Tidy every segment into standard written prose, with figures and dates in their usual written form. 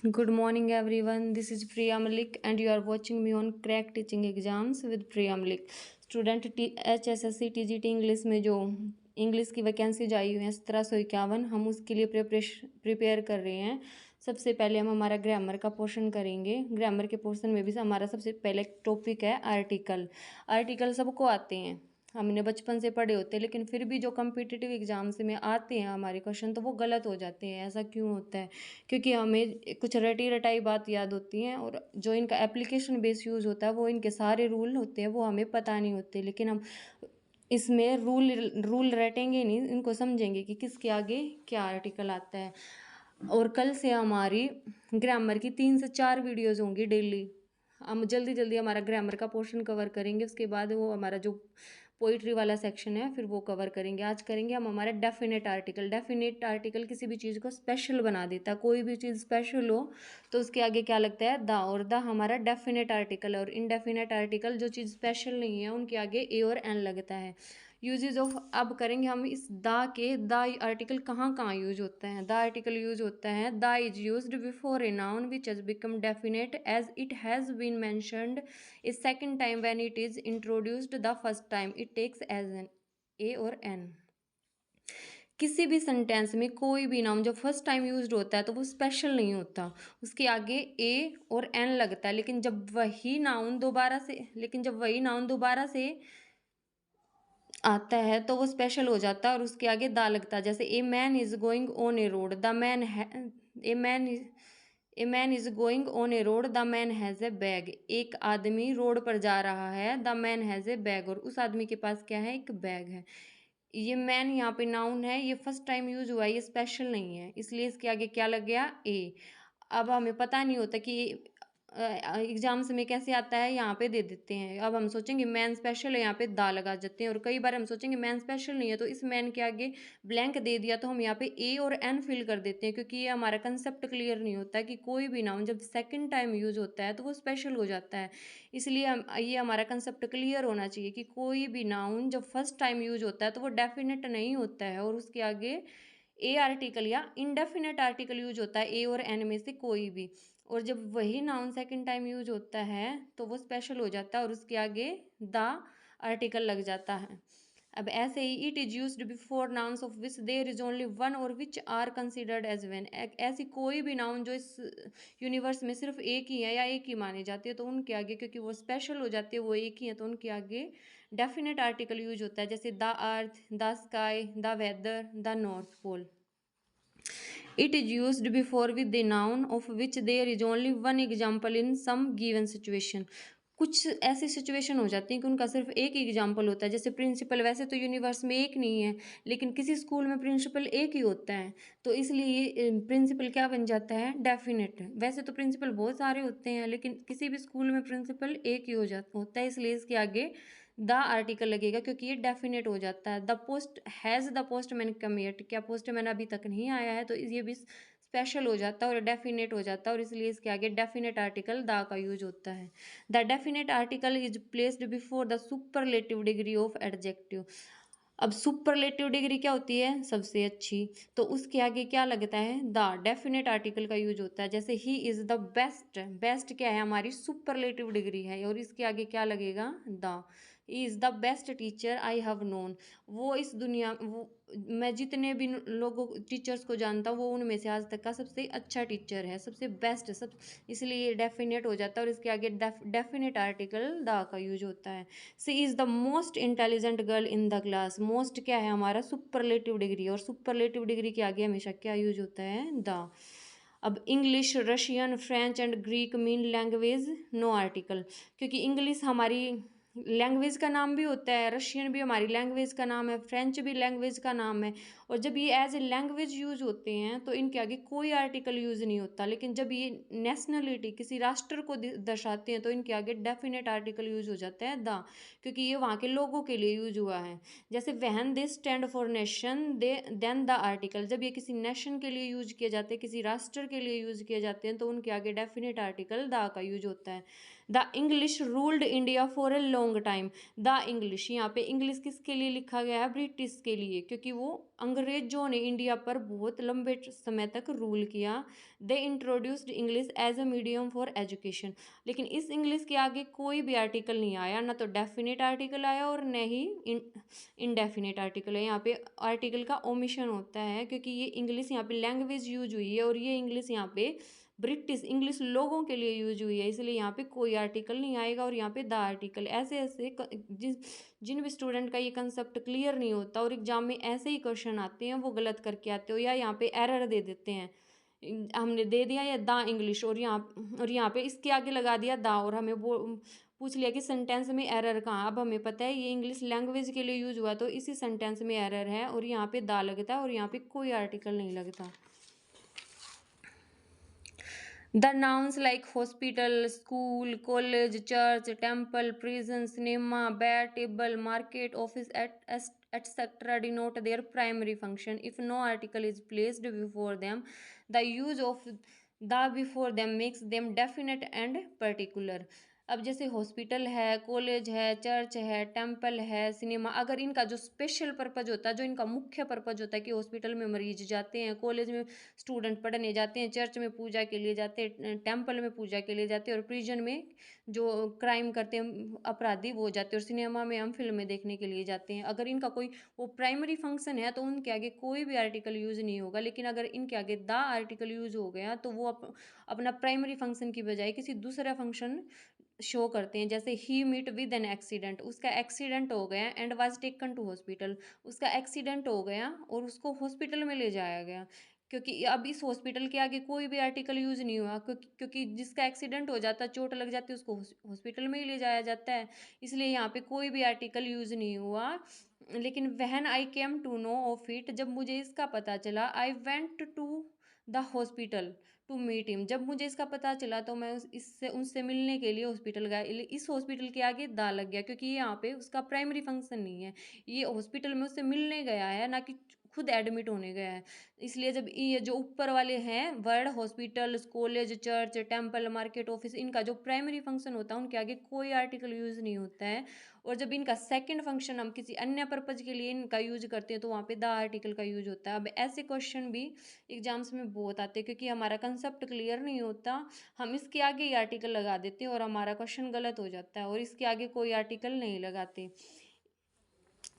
Good morning, everyone. This is Priya Malik, and you are watching me on Crack Teaching Exams with Priya Malik. Student HSSC TGT English में जो English की vacancies आई हुई हैं 1751, हम उसके लिए prepare कर रहे हैं। सबसे पहले हम हमारा ग्रामर का पोर्शन करेंगे। ग्रामर के पोर्शन में भी हमारा सबसे पहले टॉपिक है आर्टिकल। आर्टिकल सबको आते हैं, हमने बचपन से पढ़े होते हैं, लेकिन फिर भी जो कम्पिटिटिव एग्जाम्स में आते हैं हमारे क्वेश्चन तो वो गलत हो जाते हैं। ऐसा क्यों होता है? क्योंकि हमें कुछ रटी रटाई बात याद होती हैं और जो इनका एप्लीकेशन बेस यूज़ होता है वो इनके सारे रूल होते हैं वो हमें पता नहीं होते। लेकिन हम इसमें रूल रटेंगे नहीं, इनको समझेंगे कि किसके आगे क्या आर्टिकल आता है। और कल से हमारी ग्रामर की 3 से 4 वीडियोज़ होंगी डेली। हम जल्दी जल्दी हमारा ग्रामर का पोर्शन कवर करेंगे, उसके बाद वो हमारा जो पोइट्री वाला सेक्शन है फिर वो कवर करेंगे। आज करेंगे हम हमारा डेफिनेट आर्टिकल। डेफिनेट आर्टिकल किसी भी चीज़ को स्पेशल बना देता है। कोई भी चीज़ स्पेशल हो तो उसके आगे क्या लगता है? द। और द हमारा डेफिनेट आर्टिकल है। और इनडेफिनेट आर्टिकल जो चीज़ स्पेशल नहीं है उनके आगे ए और एन लगता है। यूजेज ऑफ अब करेंगे हम इस द आर्टिकल कहाँ कहाँ यूज होता है। द आर्टिकल यूज होता है the is used before a noun which has become definite as it has been mentioned a second time when it is introduced the first time it takes as an a और an. किसी भी sentence में कोई भी noun जब first time used होता है तो वो स्पेशल नहीं होता, उसके आगे ए और एन लगता है। लेकिन जब वही नाउन दोबारा से आता है तो वो स्पेशल हो जाता है और उसके आगे दा लगता है। जैसे a man is going on A road the man a man is going on A road the man has a bag. एक आदमी रोड पर जा रहा है, the man has a bag, और उस आदमी के पास क्या है? एक बैग है। ये मैन यहाँ पे नाउन है, ये फर्स्ट टाइम यूज हुआ है, ये स्पेशल नहीं है, इसलिए इसके आगे क्या लग गया? ए। अब हमें पता नहीं होता कि एग्जाम्स में कैसे आता है, यहाँ पे दे देते हैं। अब हम सोचेंगे मैन स्पेशल है, यहाँ पे दा लगा देते हैं। और कई बार हम सोचेंगे मैन स्पेशल नहीं है तो इस मैन के आगे ब्लैंक दे दिया तो हम यहाँ पे ए और एन फिल कर देते हैं, क्योंकि ये हमारा कंसेप्ट क्लियर नहीं होता कि कोई भी नाउन जब सेकंड टाइम यूज होता है तो वो स्पेशल हो जाता है। इसलिए ये हमारा कंसेप्ट क्लियर होना चाहिए कि कोई भी नाउन जब फर्स्ट टाइम यूज होता है तो वो डेफिनेट नहीं होता है और उसके आगे ए आर्टिकल या इनडेफिनेट आर्टिकल यूज होता है, ए और एन में से कोई भी। और जब वही नाउन सेकंड टाइम यूज होता है तो वो स्पेशल हो जाता है और उसके आगे द आर्टिकल लग जाता है। अब ऐसे ही it is used before nouns of which there is only one और which are considered as one. ऐसी कोई भी नाउन जो इस यूनिवर्स में सिर्फ एक ही है या एक ही मानी जाती है तो उनके आगे, क्योंकि वो स्पेशल हो जाती है, वो एक ही है, तो उनके आगे डेफिनेट आर्टिकल यूज होता है। जैसे the earth, the sky, the weather, the north pole. It is used before with the noun of which there is only one example in some given situation. कुछ ऐसी सिचुएशन हो जाती है कि उनका सिर्फ एक ही एग्जाम्पल होता है। जैसे प्रिंसिपल, वैसे तो यूनिवर्स में एक नहीं है लेकिन किसी स्कूल में प्रिंसिपल एक ही होता है, तो इसलिए प्रिंसिपल क्या बन जाता है? डेफिनेट। वैसे तो प्रिंसिपल बहुत सारे होते हैं लेकिन किसी भी स्कूल में प्रिंसिपल एक ही होता है, इसलिए इसके आगे द आर्टिकल लगेगा क्योंकि ये डेफिनेट हो जाता है। The post has the postman come yet, क्या पोस्टमैन अभी तक नहीं आया है, तो ये भी स्पेशल हो जाता है और डेफिनेट हो जाता है और इसलिए इसके आगे डेफिनेट आर्टिकल द का यूज होता है। The definite article is placed before the superlative degree of adjective. अब सुपरलेटिव डिग्री क्या होती है? सबसे अच्छी, तो उसके आगे क्या लगता है? द डेफिनेट आर्टिकल का यूज होता है। जैसे he is the best, best क्या है? हमारी सुपरलेटिव डिग्री है और इसके आगे क्या लगेगा? The. Is the best teacher I have known, वो इस दुनिया मैं जितने भी लोगों टीचर्स को जानता हूँ वो उनमें से आज तक का सबसे अच्छा टीचर है, सबसे बेस्ट सब, इसलिए डेफिनेट हो जाता है और इसके आगे डेफिनेट आर्टिकल द का यूज होता है। She is the most intelligent girl in the class. Most क्या है? हमारा सुपरलेटिव डिग्री, और सुपरलेटिव डिग्री के आगे हमेशा क्या यूज होता है? द। अब English, Russian, French and Greek mean language, no article, क्योंकि इंग्लिश हमारी लैंग्वेज का नाम भी होता है, रशियन भी हमारी लैंग्वेज का नाम है, फ्रेंच भी लैंग्वेज का नाम है, और जब ये एज ए लैंग्वेज यूज होते हैं तो इनके आगे कोई आर्टिकल यूज नहीं होता। लेकिन जब ये नेशनलिटी, किसी राष्ट्र को दर्शाते हैं तो इनके आगे डेफिनेट आर्टिकल यूज हो जाता है द, क्योंकि ये वहाँ के लोगों के लिए यूज हुआ है। जैसे when they stand for nation they then the article, जब ये किसी नेशन के लिए यूज किए जाते हैं, किसी राष्ट्र के लिए यूज किए जाते हैं तो उनके आगे डेफिनेट आर्टिकल द का यूज होता है। The English ruled India for a long time. The English, यहाँ पे इंग्लिश किसके लिए लिखा गया है? ब्रिटिश के लिए, क्योंकि वो अंग्रेजों ने इंडिया पर बहुत लंबे समय तक रूल किया। They introduced English as a medium for education. लेकिन इस इंग्लिश के आगे कोई भी आर्टिकल नहीं आया, ना तो डेफिनेट आर्टिकल आया और न ही इनडेफिनेट आर्टिकल है। यहाँ पे आर्टिकल का ओमिशन होता है, क्योंकि ये इंग्लिश यहाँ पे लैंग्वेज यूज हुई है और ये इंग्लिश यहाँ पे ब्रिटिश इंग्लिश लोगों के लिए यूज हुई है, इसलिए यहाँ पे कोई आर्टिकल नहीं आएगा। और यहाँ पे द आर्टिकल, ऐसे ऐसे जिन भी स्टूडेंट का ये कंसेप्ट क्लियर नहीं होता और एग्जाम में ऐसे ही क्वेश्चन आते हैं, वो गलत करके आते हो या यहाँ पे एरर दे देते हैं। हमने दे दिया या द इंग्लिश और यहाँ पे इसके आगे लगा दिया द, और हमें वो पूछ लिया कि सेंटेंस में एरर कहाँ। अब हमें पता है ये इंग्लिश लैंग्वेज के लिए यूज हुआ, तो इसी सेंटेंस में एरर है और यहाँ पे द लगता है और यहाँ पे कोई आर्टिकल नहीं लगता। The nouns like hospital, school, college, church, temple, prison, cinema, bed, table, market, office, etc. denote their primary function. If no article is placed before them, the use of the before them makes them definite and particular. अब जैसे hospital है, college है, church है, temple है, cinema, अगर इनका जो special purpose होता है, जो इनका मुख्य पर्पज होता है कि हॉस्पिटल में मरीज जाते हैं, कॉलेज में स्टूडेंट पढ़ने जाते हैं, चर्च में पूजा के लिए जाते हैं, टेम्पल में पूजा के लिए जाते हैं, और प्रिजन में जो क्राइम करते हैं अपराधी वो जाते हैं, और सिनेमा में हम फिल्में देखने के लिए जाते हैं। अगर इनका कोई वो प्राइमरी फंक्शन है तो उनके आगे कोई भी आर्टिकल यूज नहीं होगा। लेकिन अगर इनके आगे द आर्टिकल यूज हो गया तो वो अपना प्राइमरी फंक्शन की बजाय किसी दूसरा फंक्शन शो करते हैं। जैसे he meet with an accident, उसका एक्सीडेंट हो गया and was taken to hospital, उसका एक्सीडेंट हो गया और उसको हॉस्पिटल में ले जाया गया, क्योंकि अब इस हॉस्पिटल के आगे कोई भी आर्टिकल यूज नहीं हुआ, क्योंकि जिसका एक्सीडेंट हो जाता है, चोट लग जाती है, उसको हॉस्पिटल में ही ले जाया जाता है, इसलिए यहाँ पे कोई भी आर्टिकल यूज नहीं हुआ। लेकिन when I came to know of it, जब मुझे इसका पता चला, I went to the hospital to meet him, जब मुझे इसका पता चला तो मैं इससे उनसे मिलने के लिए हॉस्पिटल गया। इस हॉस्पिटल के आगे दा लग गया, क्योंकि यहाँ पे उसका प्राइमरी फंक्शन नहीं है, ये हॉस्पिटल में उससे मिलने गया है, ना कि खुद एडमिट होने गया है। इसलिए जब ये जो ऊपर वाले हैं word, hospital, college, church, temple, market, office, इनका जो प्राइमरी फंक्शन होता है उनके आगे कोई आर्टिकल यूज नहीं होता है। और जब इनका सेकंड फंक्शन हम किसी अन्य पर्पज के लिए इनका यूज करते हैं तो वहाँ पे द आर्टिकल का यूज होता है। अब ऐसे क्वेश्चन भी एग्जाम्स में बहुत आते हैं, क्योंकि हमारा कंसेप्ट क्लियर नहीं होता, हम इसके आगे ही आर्टिकल लगा देते हैं और हमारा क्वेश्चन गलत हो जाता है, और इसके आगे कोई आर्टिकल नहीं लगाते।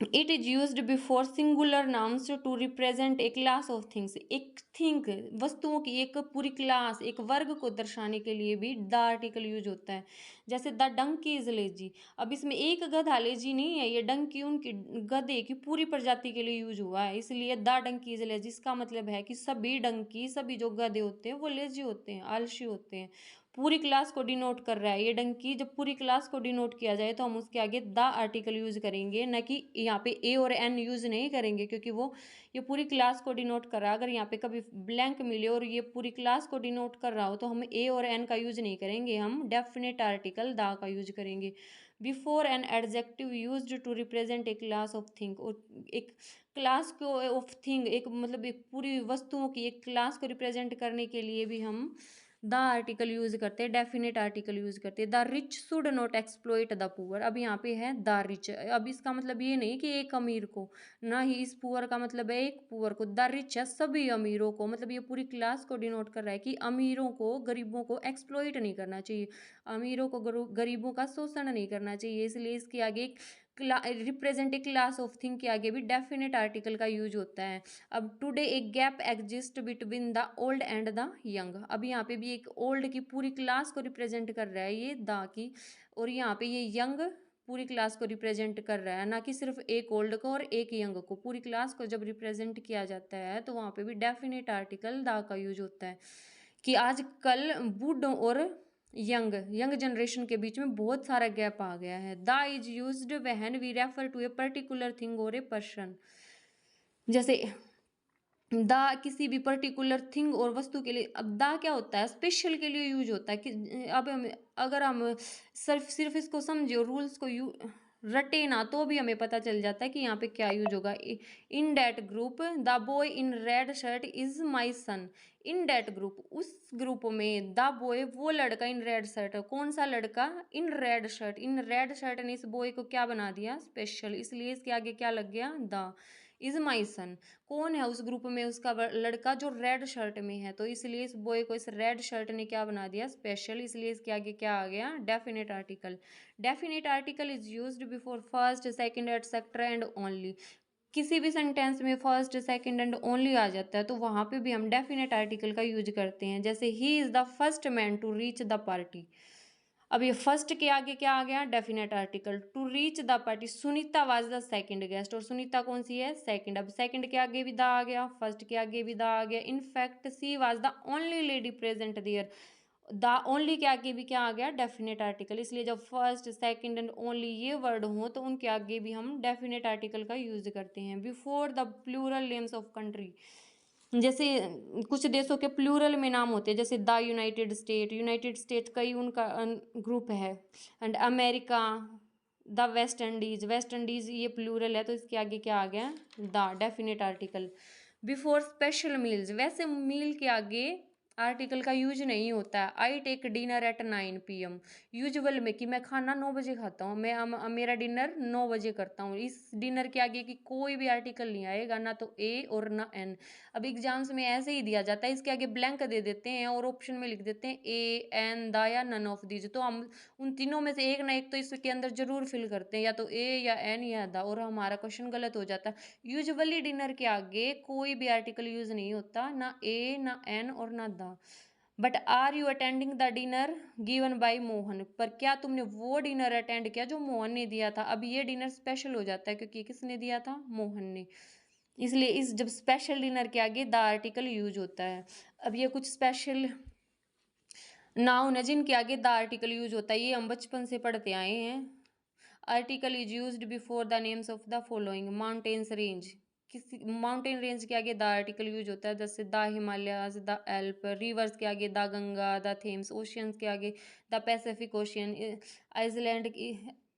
It is used before singular nouns to represent a class of things. एक थिंग, वस्तुओं की एक पूरी क्लास, एक वर्ग को दर्शाने के लिए भी द आर्टिकल यूज होता है। जैसे द डंकी इज लेजी, अब इसमें एक गधा लेजी नहीं है, ये डंकी उनकी गधे की पूरी प्रजाति के लिए यूज हुआ है, इसलिए द डंकी इज लेजी। इसका मतलब है कि सभी डंकी, सभी जो गधे होते हैं वो लेजी होते हैं, आलसी होते हैं। पूरी क्लास को डिनोट कर रहा है ये डंकी, जब पूरी क्लास को डिनोट किया जाए तो हम उसके आगे द आर्टिकल यूज करेंगे, न कि यहाँ पे ए और एन यूज नहीं करेंगे, क्योंकि वो ये पूरी क्लास को डिनोट कर रहा है। अगर यहाँ पे कभी ब्लैंक मिले और ये पूरी क्लास को डिनोट कर रहा हो तो हम ए और एन का यूज नहीं करेंगे, हम डेफिनेट आर्टिकल द का यूज करेंगे। Before an adjective use to represent a class of thing, और एक क्लास को ऑफ थिंग, एक मतलब एक पूरी वस्तुओं की एक क्लास को रिप्रेजेंट करने के लिए भी हम द आर्टिकल यूज करते हैं, डेफिनेट आर्टिकल यूज करते हैं। The rich should not exploit the poor, अब यहाँ पे है द रिच, अब इसका मतलब ये नहीं कि एक अमीर को, ना ही इस पुअर का मतलब है एक पुअर को, द रिच है सभी अमीरों को, मतलब ये पूरी क्लास को डिनोट कर रहा है कि अमीरों को, गरीबों को एक्सप्लॉइट नहीं करना चाहिए, अमीरों को गरीबों का शोषण नहीं करना चाहिए, इसलिए इसके आगे represent a class of thing के आगे भी डेफिनेट आर्टिकल का यूज होता है। अब टुडे एक gap exist between the old and the young, अब यहाँ पे भी एक ओल्ड की पूरी क्लास को रिप्रेजेंट कर रहा है ये द की, और यहाँ पे ये यंग पूरी क्लास को रिप्रेजेंट कर रहा है, ना कि सिर्फ एक ओल्ड को और एक यंग को। पूरी क्लास को जब रिप्रेजेंट किया जाता है तो वहाँ पे भी डेफिनेट आर्टिकल द का यूज होता है। कि आजकल बूढ़ों और यंग जनरेशन के बीच में बहुत सारा गैप आ गया है। The is used when we refer to a particular thing और ए पर्सन, जैसे द किसी भी पर्टिकुलर थिंग और वस्तु के लिए। अब द क्या होता है, स्पेशल के लिए यूज होता है कि अब अगर हम सिर्फ इसको समझे और रूल्स को रटे ना तो भी हमें पता चल जाता है कि यहाँ पे क्या यूज होगा। In that group the boy in red shirt is my son. In that group, उस ग्रुप में, द बॉय वो लड़का, इन रेड शर्ट कौन सा लड़का, in red shirt, in red shirt ने इस बॉय को क्या बना दिया, स्पेशल, इसलिए इसके आगे क्या लग गया, द। इज माई सन, कौन है उस ग्रुप में उसका लड़का जो रेड शर्ट में है, तो इसलिए इस बॉय को इस रेड शर्ट ने क्या बना दिया, स्पेशल, इसलिए इसके आगे क्या आ गया, definite article. Definite article is used before first second etcetera and only. किसी भी सेंटेंस में फर्स्ट सेकंड एंड ओनली आ जाता है तो वहां पे भी हम डेफिनेट आर्टिकल का यूज करते हैं। जैसे he is the first man to reach the party, अब ये फर्स्ट के आगे क्या आ गया, definite article. To reach the party, Sunita was the second guest, और सुनीता कौन सी है, सेकंड। अब सेकंड के आगे भी द आ गया, फर्स्ट के आगे भी द आ गया। In fact she was the only lady present there, the only के आगे भी क्या आ गया, डेफिनेट आर्टिकल। इसलिए जब फर्स्ट सेकंड एंड ओनली ये वर्ड हो तो उनके आगे भी हम डेफिनेट आर्टिकल का यूज करते हैं। Before the plural names of country, जैसे कुछ देशों के प्लूरल में नाम होते हैं, जैसे the United state, United state कई उनका ग्रुप है। And America, the West Indies, West Indies ये प्लूरल है तो इसके आगे क्या आ गया, the, definite article. Before special meals, वैसे मील के आगे आर्टिकल का यूज नहीं होता है। I take dinner at 9 PM, usual में कि मैं खाना 9 बजे खाता हूँ, मैं मेरा डिनर 9 बजे करता हूँ। इस डिनर के आगे की कोई भी आर्टिकल नहीं आएगा, ना तो ए और ना एन। अब एग्जाम्स में ऐसे ही दिया जाता है, इसके आगे ब्लैंक दे देते हैं और ऑप्शन में लिख देते हैं ए, एन, द या नन ऑफ दीज। तो हम उन तीनों में से एक ना एक तो इसके अंदर जरूर फिल करते हैं, या तो ए या एन या द, और हमारा क्वेश्चन गलत हो जाता है। यूजुअली डिनर के आगे कोई भी आर्टिकल यूज नहीं होता, ना ए, ना एन और ना the. But are you attending the dinner given by Mohan, पर क्या तुमने वो डिनर अटेंड किया जो मोहन ने दिया था। अब ये डिनर स्पेशल हो जाता है क्योंकि किसने दिया था, मोहन ने। इसलिए इस जब स्पेशल डिनर के आगे द आर्टिकल यूज होता है। अब ये कुछ स्पेशल नाउन है जिनके आगे द आर्टिकल यूज होता है, ये हम बचपन से पढ़ते आए हैं। Article is used before the names of the following, mountains range, किसी माउंटेन रेंज के आगे द आर्टिकल यूज होता है, जैसे the Himalayas, the Alp. Rivers के आगे the Ganga, the Thames. Oceans के आगे द पैसिफिक ओशियन। आइसलैंड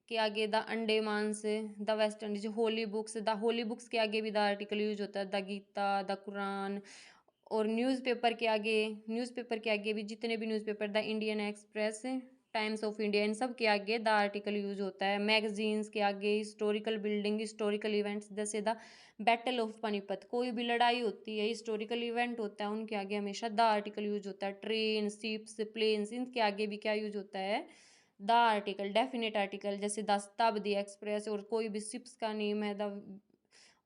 के आगे the Andamans, the West Indies. Holy books, the holy books के आगे भी द आर्टिकल यूज होता है, द गीता, द कुरान। और न्यूज़पेपर के आगे, न्यूज़पेपर के आगे भी जितने भी newspaper, the Indian Express, Times of India, इन सब के आगे द आर्टिकल यूज होता है। मैगजीन्स के आगे, हिस्टोरिकल बिल्डिंग, हिस्टोरिकल इवेंट्स, जैसे द बैटल ऑफ पानीपत, कोई भी लड़ाई होती है, हिस्टोरिकल इवेंट होता है, उनके आगे हमेशा द आर्टिकल यूज होता है। ट्रेन, शिप्स, प्लेन्स, इनके आगे भी क्या यूज होता है, द आर्टिकल, डेफिनेट आर्टिकल। जैसे द शताब्दी एक्सप्रेस, और कोई भी शिप्स का नेम है द,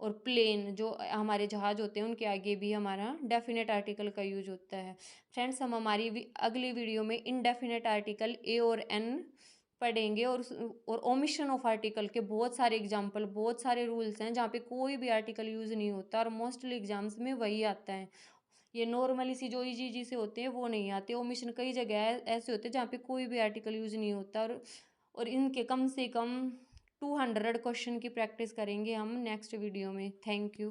और प्लेन जो हमारे जहाज होते हैं उनके आगे भी हमारा डेफिनेट आर्टिकल का यूज होता है। फ्रेंड्स, हम हमारी अगली वीडियो में इनडेफिनेट आर्टिकल ए और एन पढ़ेंगे, और ओमिशन ऑफ आर्टिकल के बहुत सारे एग्जाम्पल, बहुत सारे रूल्स हैं जहाँ पे कोई भी आर्टिकल यूज नहीं होता, और मोस्टली एग्जाम्स में वही आता है। ये नॉर्मली सी जो इजी इजी से होते हैं वो नहीं आते। ओमिशन कई जगह ऐसे होते हैं जहाँ पे कोई भी आर्टिकल यूज नहीं होता, और इनके कम से कम 200 क्वेश्चन की प्रैक्टिस करेंगे हम नेक्स्ट वीडियो में। Thank you.